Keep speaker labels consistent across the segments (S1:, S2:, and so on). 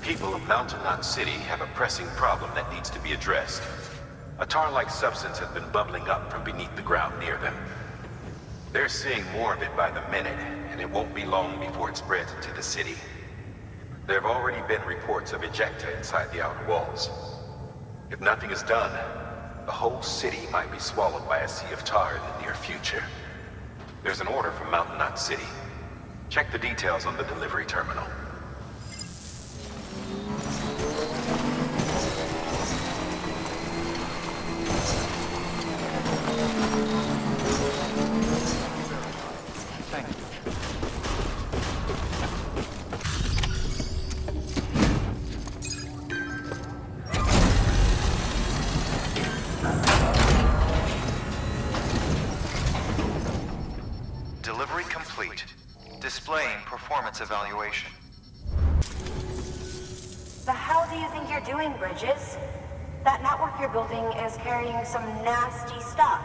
S1: people of Mountain Knot City have a pressing problem that needs to be addressed. A tar-like substance has been bubbling up from beneath the ground near them. They're seeing more of it by the minute, and it won't be long before it spreads into the city. There have already been reports of ejecta inside the outer walls. If nothing is done, the whole city might be swallowed by a sea of tar in the near future. There's an order from Mountain Knot City. Check the details on the delivery terminal.
S2: Delivery complete. Displaying performance evaluation.
S3: The hell do you think you're doing, Bridges? That network you're building is carrying some nasty stuff.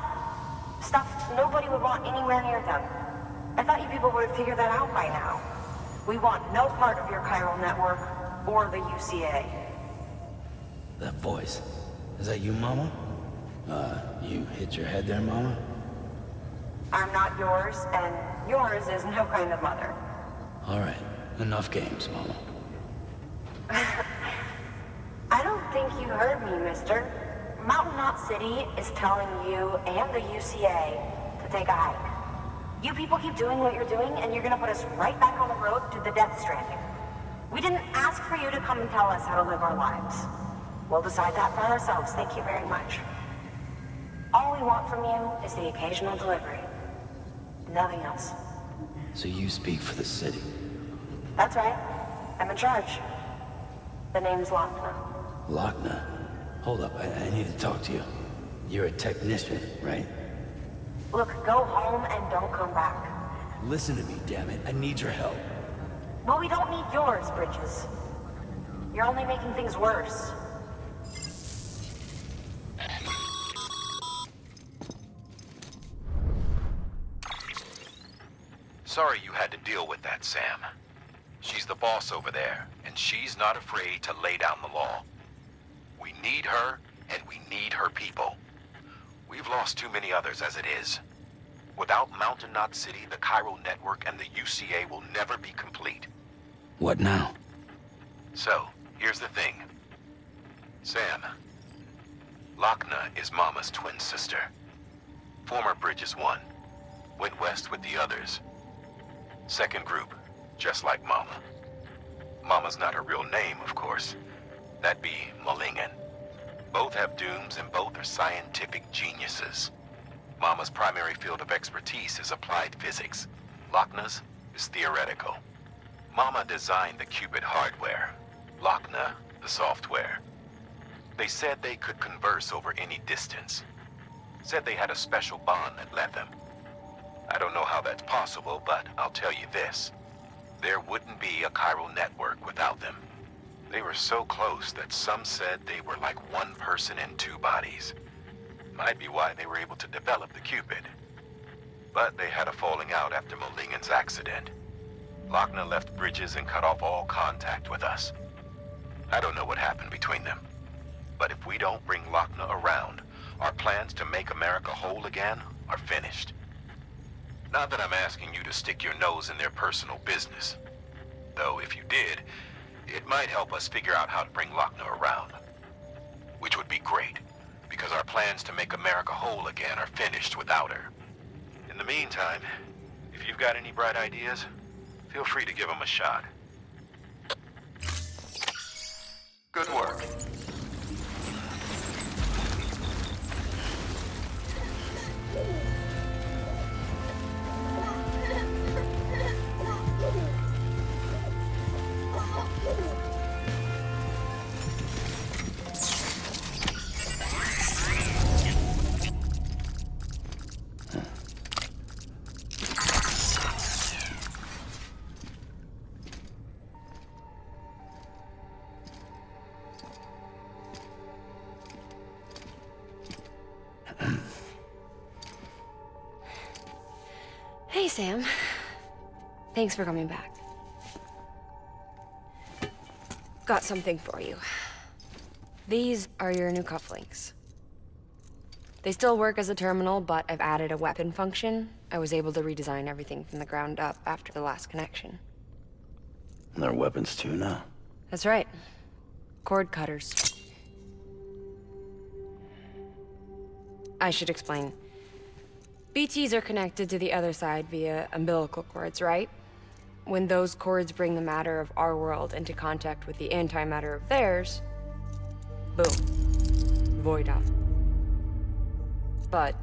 S3: Stuff nobody would want anywhere near them. I thought you people would have figured that out by now. We want no part of your chiral network or the UCA.
S4: That voice. Is that you, Mama? You hit your head there, Mama?
S3: I'm not yours, and yours is no kind of mother.
S4: All right. Enough games, Mama.
S3: I don't think you heard me, mister. Mountain Knot City is telling you and the UCA to take a hike. You people keep doing what you're doing, and you're gonna put us right back on the road to the death stranding. We didn't ask for you to come and tell us how to live our lives. We'll decide that for ourselves, thank you very much. All we want from you is the occasional delivery. Nothing else.
S4: So you speak for the city?
S3: That's right. I'm in charge. The name's Lochna.
S4: Lochna? Hold up, I need to talk to you. You're a technician, right?
S3: Look, go home and don't come back.
S4: Listen to me, damn it. I need your help.
S3: Well, we don't need yours, Bridges. You're only making things worse.
S1: Sorry you had to deal with that, Sam. She's the boss over there, and she's not afraid to lay down the law. We need her, and we need her people. We've lost too many others as it is. Without Mountain Knot City, the chiral network, and the UCA will never be complete.
S4: What now?
S1: So, here's the thing. Sam, Lochna is Mama's twin sister. Former Bridges 1. Went west with the others. Second group, just like Mama. Mama's not her real name, of course. That'd be Malingen. Both have dooms and both are scientific geniuses. Mama's primary field of expertise is applied physics. Lochna's is theoretical. Mama designed the Cupid hardware. Lochna, the software. They said they could converse over any distance. Said they had a special bond that led them. I don't know how that's possible, but I'll tell you this. There wouldn't be a chiral network without them. They were so close that some said they were like one person in two bodies. Might be why they were able to develop the Cupid. But they had a falling out after Malingen's accident. Lochna left Bridges and cut off all contact with us. I don't know what happened between them. But if we don't bring Lochna around, our plans to make America whole again are finished. Not that I'm asking you to stick your nose in their personal business. Though if you did, it might help us figure out how to bring Lochna around. Which would be great, because our plans to make America whole again are finished without her. In the meantime, if you've got any bright ideas, feel free to give them a shot.
S2: Good work.
S5: Hey, Sam. Thanks for coming back. Got something for you. These are your new cufflinks. They still work as a terminal, but I've added a weapon function. I was able to redesign everything from the ground up after the last connection.
S4: And they're weapons too now.
S5: That's right. Cord cutters. I should explain. BTs are connected to the other side via umbilical cords, right? When those cords bring the matter of our world into contact with the antimatter of theirs, boom. Void out. But,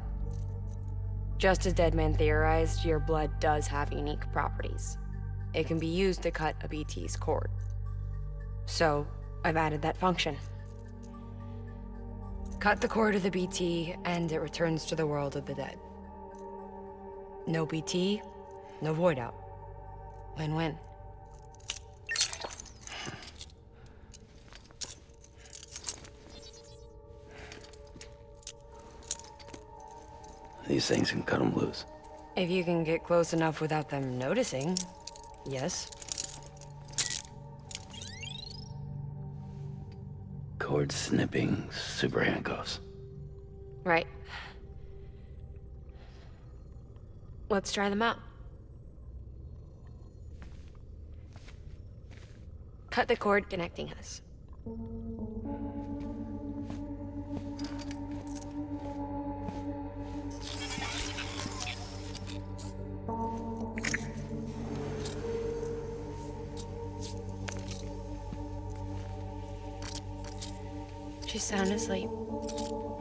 S5: just as Deadman theorized, your blood does have unique properties. It can be used to cut a BT's cord. So, I've added that function. Cut the cord of the BT, and it returns to the world of the dead. No BT, no void out. Win-win.
S4: These things can cut them loose.
S5: If you can get close enough without them noticing, yes.
S4: Cord snipping super handcuffs.
S5: Right. Let's try them out. Cut the cord connecting us. She's sound asleep.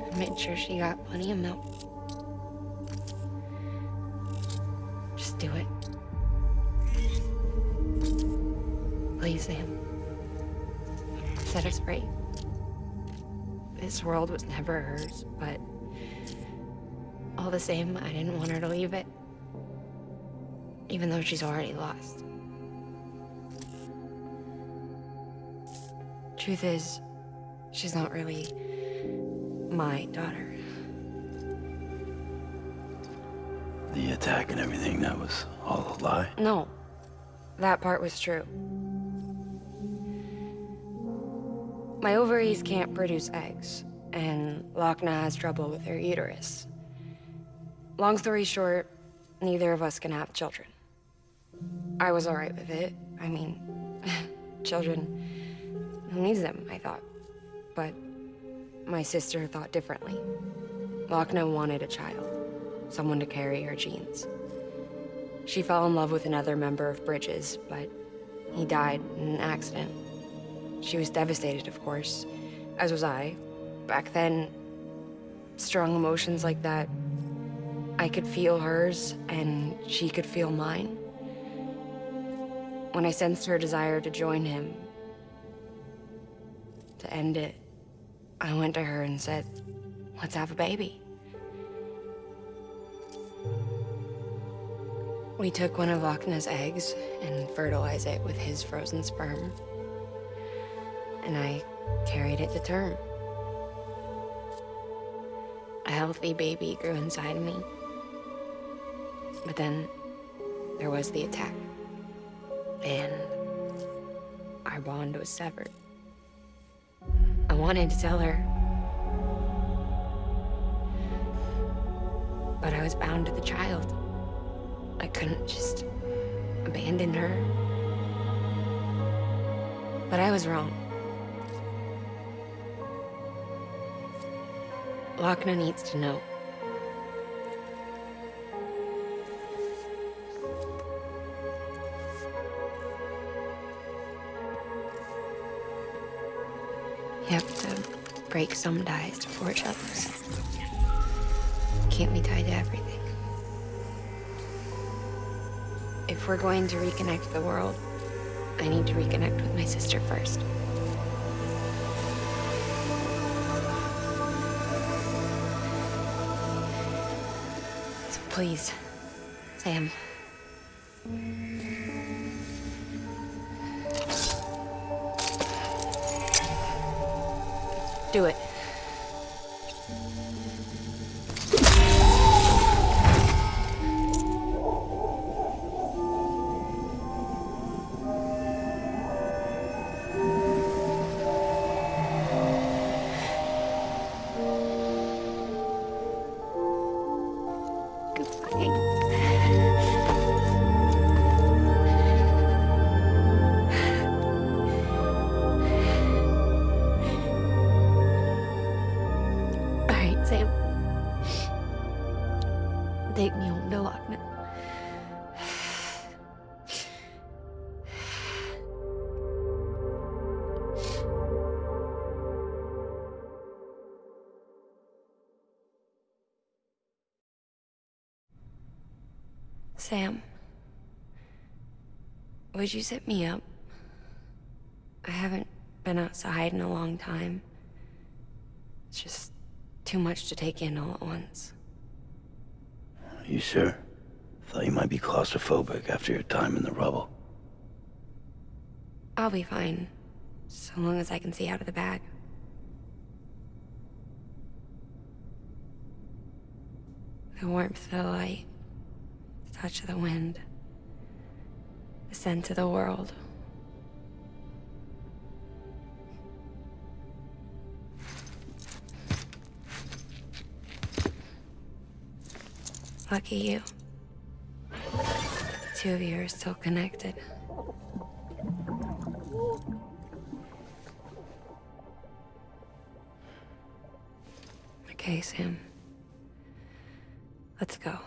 S5: I made sure she got plenty of milk. Just do it. Please, Sam. Set us free. This world was never hers, but all the same, I didn't want her to leave it. Even though she's already lost. Truth is, she's not really my daughter.
S4: The attack and everything, that was all a lie?
S5: No, that part was true. My ovaries can't produce eggs, and Lochna has trouble with her uterus. Long story short, neither of us can have children. I was alright with it. I mean, children, who needs them, I thought. But my sister thought differently. Lochna wanted a child, someone to carry her genes. She fell in love with another member of Bridges, but he died in an accident. She was devastated, of course, as was I. Back then, strong emotions like that, I could feel hers, and she could feel mine. When I sensed her desire to join him, to end it, I went to her and said, let's have a baby. We took one of Lochna's eggs and fertilized it with his frozen sperm. And I carried it to term. A healthy baby grew inside me. But then there was the attack. And our bond was severed. I wanted to tell her. But I was bound to the child. I couldn't just abandon her. But I was wrong. Lochna needs to know. You have to break some ties to forge others. Can't be tied to everything. If we're going to reconnect the world, I need to reconnect with my sister first. So please, Sam. Do it. Sam, would you sit me up? I haven't been outside in a long time. It's just too much to take in all at once.
S4: You sure? Thought you might be claustrophobic after your time in the rubble.
S5: I'll be fine, so long as I can see out of the bag. The warmth of the light, the touch of the wind, the scent of the world. Lucky you. The two of you are still connected. Okay, Sam. Let's go.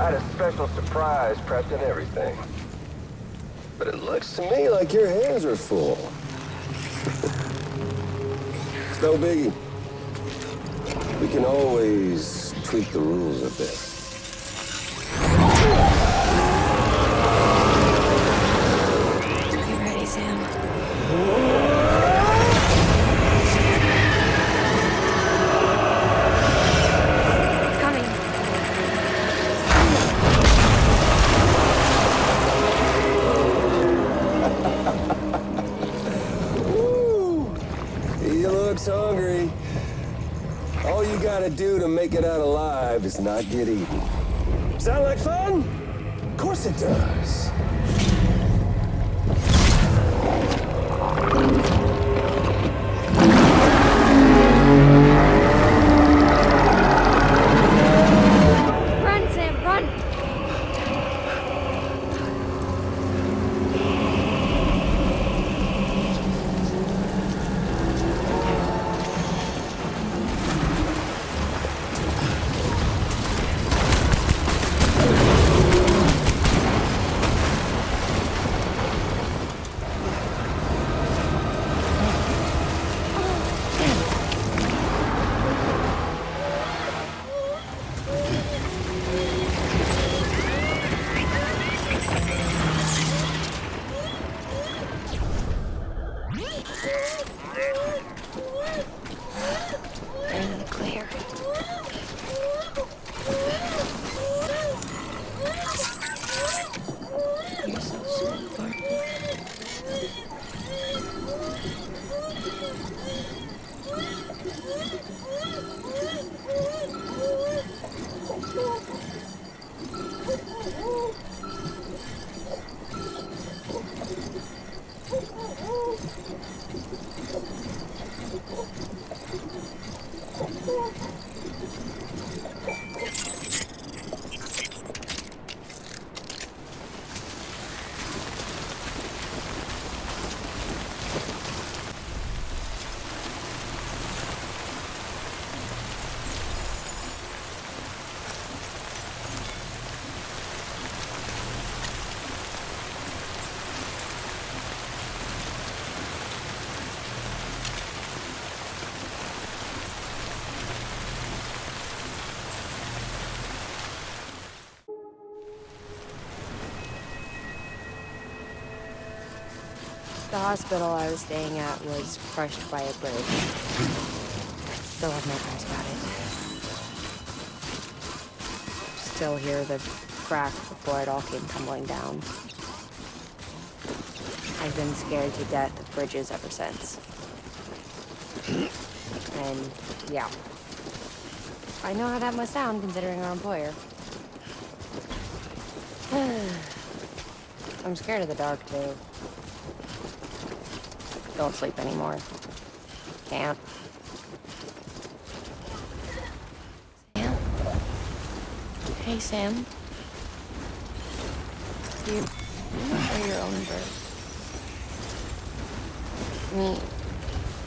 S6: I had a special surprise prepped and everything. But it looks to me like your hands are full. It's no biggie. We can always tweak the rules a bit.
S5: You ready, Sam? It's coming.
S6: He looks hungry. All you gotta do to make it out alive is not get eaten. Sound like fun? Of course it does.
S5: Run, Sam, run! In the clear. You're so sweet, Lord. The hospital I was staying at was crushed by a bridge. Still have nightmares about it. Still hear the crack before it all came tumbling down. I've been scared to death of bridges ever since. And, yeah. I know how that must sound considering our employer. I'm scared of the dark, too. Don't sleep anymore. Can't. Sam? Hey, Sam. You are your own bird. Me,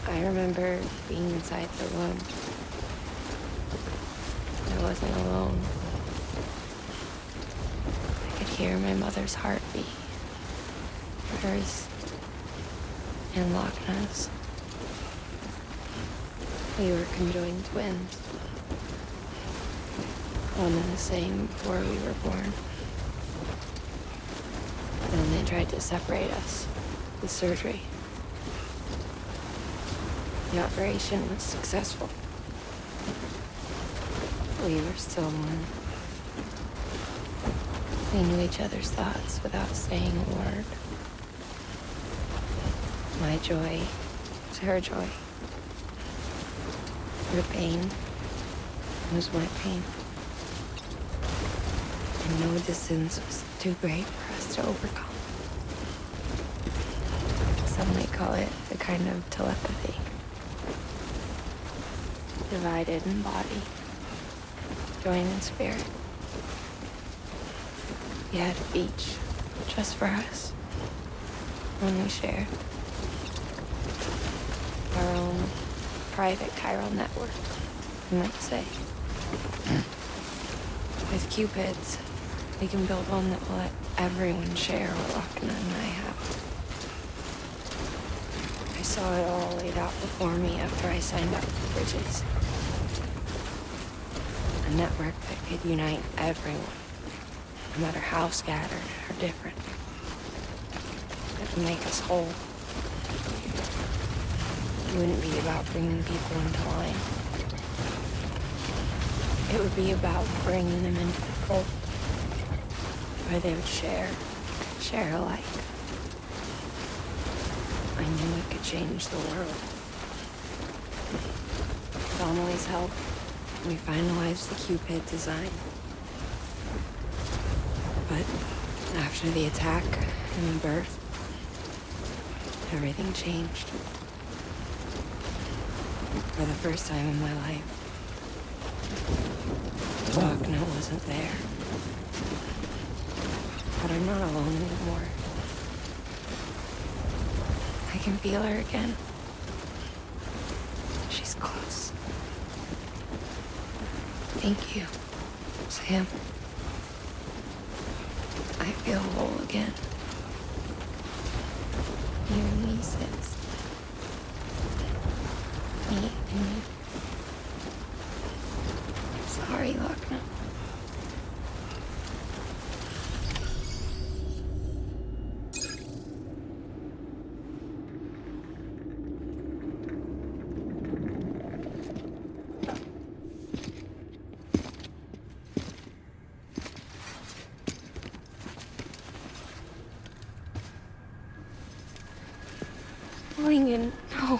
S5: I remember being inside the room. I wasn't alone. I could hear my mother's heartbeat. Hers and Loch Ness. We were conjoined twins. One and the same before we were born. Then they tried to separate us with surgery. The operation was successful. We were still one. We knew each other's thoughts without saying a word. My joy was her joy. Her pain was my pain. And no distance was too great for us to overcome. Some may call it a kind of telepathy. Divided in body, joined in spirit. We had a beach just for us. One we shared. Our own private chiral network, you might say. With Cupids, we can build one that will let everyone share what Lochna and I have. I saw it all laid out before me after I signed up for Bridges. A network that could unite everyone, no matter how scattered or different. That would make us whole. It wouldn't be about bringing people into line. It would be about bringing them into the fold, where they would share alike. I knew it could change the world. With Amelie's help, we finalized the Cupid design. But after the attack and the birth, everything changed. For the first time in my life, Lochna wasn't there. But I'm not alone anymore. I can feel her again. She's close. Thank you, Sam. I feel whole again. You and me, sis. Me and you. Sorry, Lochna. Lincoln, no.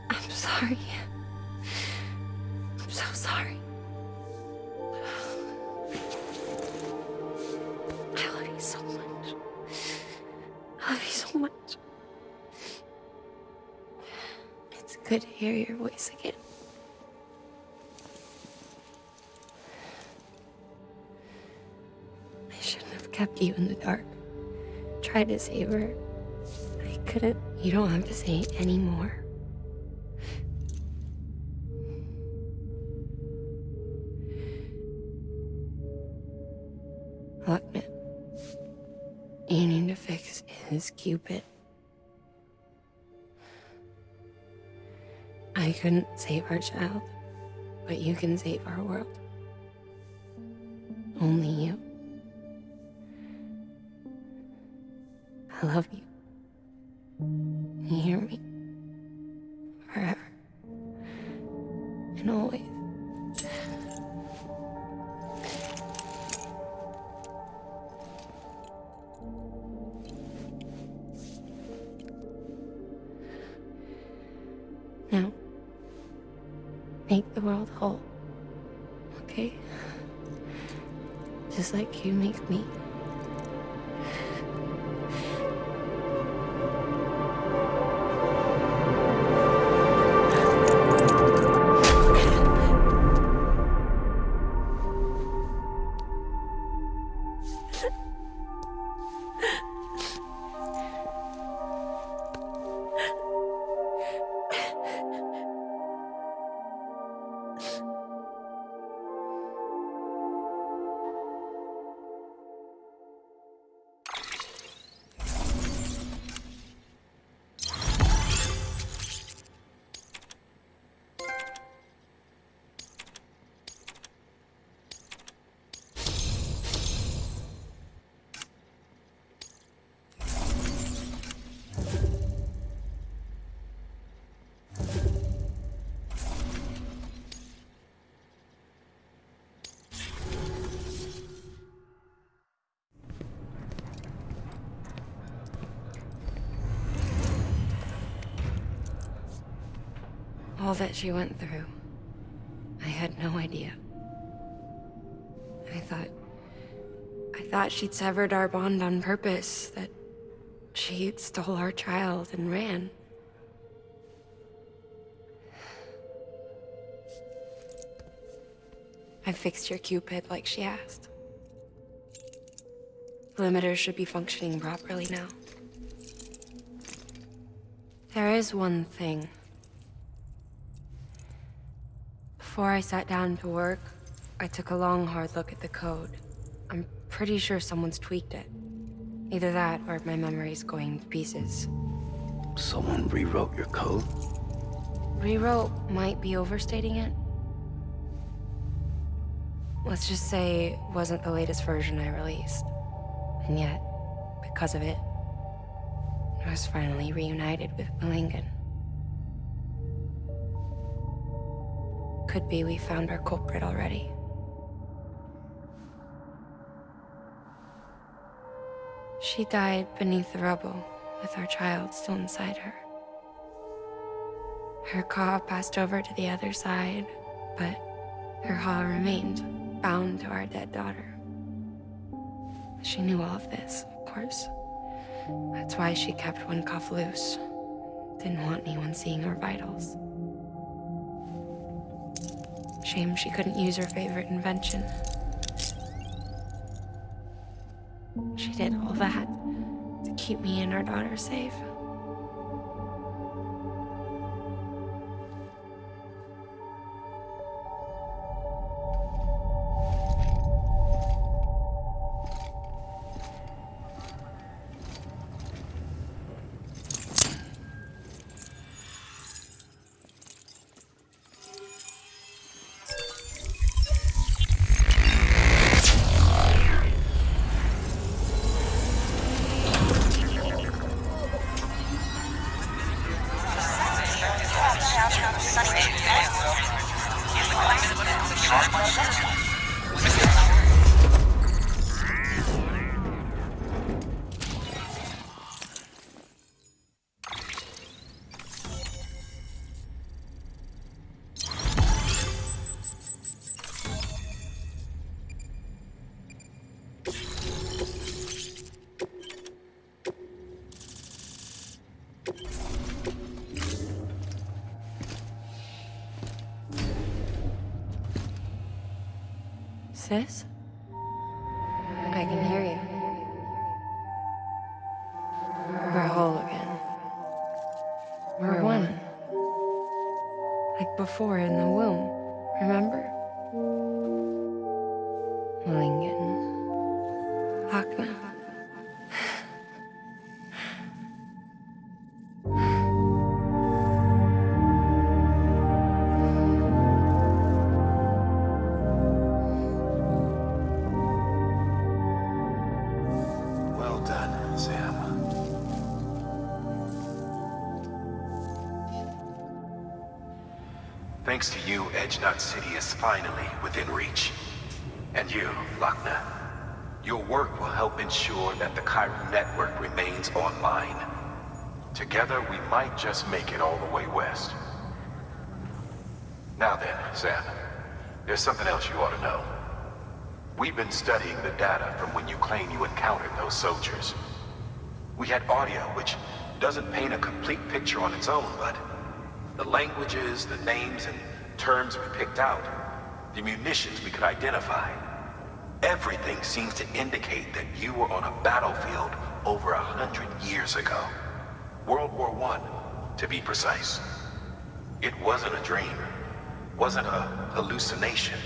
S5: I'm sorry. I'm so sorry. I love you so much. I love you so much. It's good to hear your voice again. I shouldn't have kept you in the dark. Tried to save her. I couldn't. You don't have to say any more. Lochna, you need to fix his Cupid. I couldn't save our child, but you can save our world. Only you. I love you. You hear me? Forever. And always. make the world whole. Okay? Just like you make me. All that she went through, I had no idea. I thought she'd severed our bond on purpose, that she stole our child and ran. I fixed your Cupid like she asked. The limiter should be functioning properly now. There is one thing. Before I sat down to work, I took a long, hard look at the code. I'm pretty sure someone's tweaked it. Either that, or my memory's going to pieces.
S4: Someone rewrote your code?
S5: Rewrote might be overstating it. Let's just say it wasn't the latest version I released. And yet, because of it, I was finally reunited with Malingen. Could be we found our culprit already. She died beneath the rubble, with our child still inside her. Her claw passed over to the other side, but her claw remained bound to our dead daughter. She knew all of this, of course. That's why she kept one cuff loose. Didn't want anyone seeing her vitals. Shame she couldn't use her favorite invention. She did all that to keep me and our daughter safe. Sis? I can hear you. We're whole again. We're one. Like before in the womb, remember? Malingen. Lochna.
S1: Well done, Sam. Thanks to you, Edge Knot City is finally within reach. And you, Lochna, your work will help ensure that the Chiron network remains online. Together, we might just make it all the way west. Now then, Sam, there's something else you ought to know. We've been studying the data from when you claim you encountered those soldiers. We had audio, which doesn't paint a complete picture on its own, but the languages, the names, and terms we picked out, the munitions we could identify, everything seems to indicate that you were on a battlefield over 100 years ago. World War I, to be precise. It wasn't a dream. Wasn't a hallucination.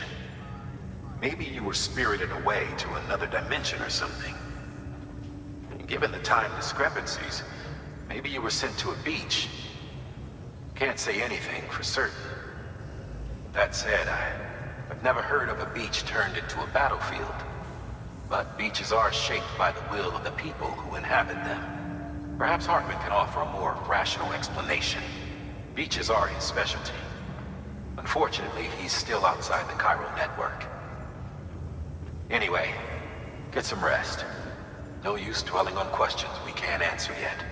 S1: Maybe you were spirited away to another dimension or something. Given the time discrepancies, maybe you were sent to a beach. Can't say anything for certain. That said, I've never heard of a beach turned into a battlefield. But beaches are shaped by the will of the people who inhabit them. Perhaps Hartman can offer a more rational explanation. Beaches are his specialty. Unfortunately, he's still outside the Chiral network. Anyway, get some rest. No use dwelling on questions we can't answer yet.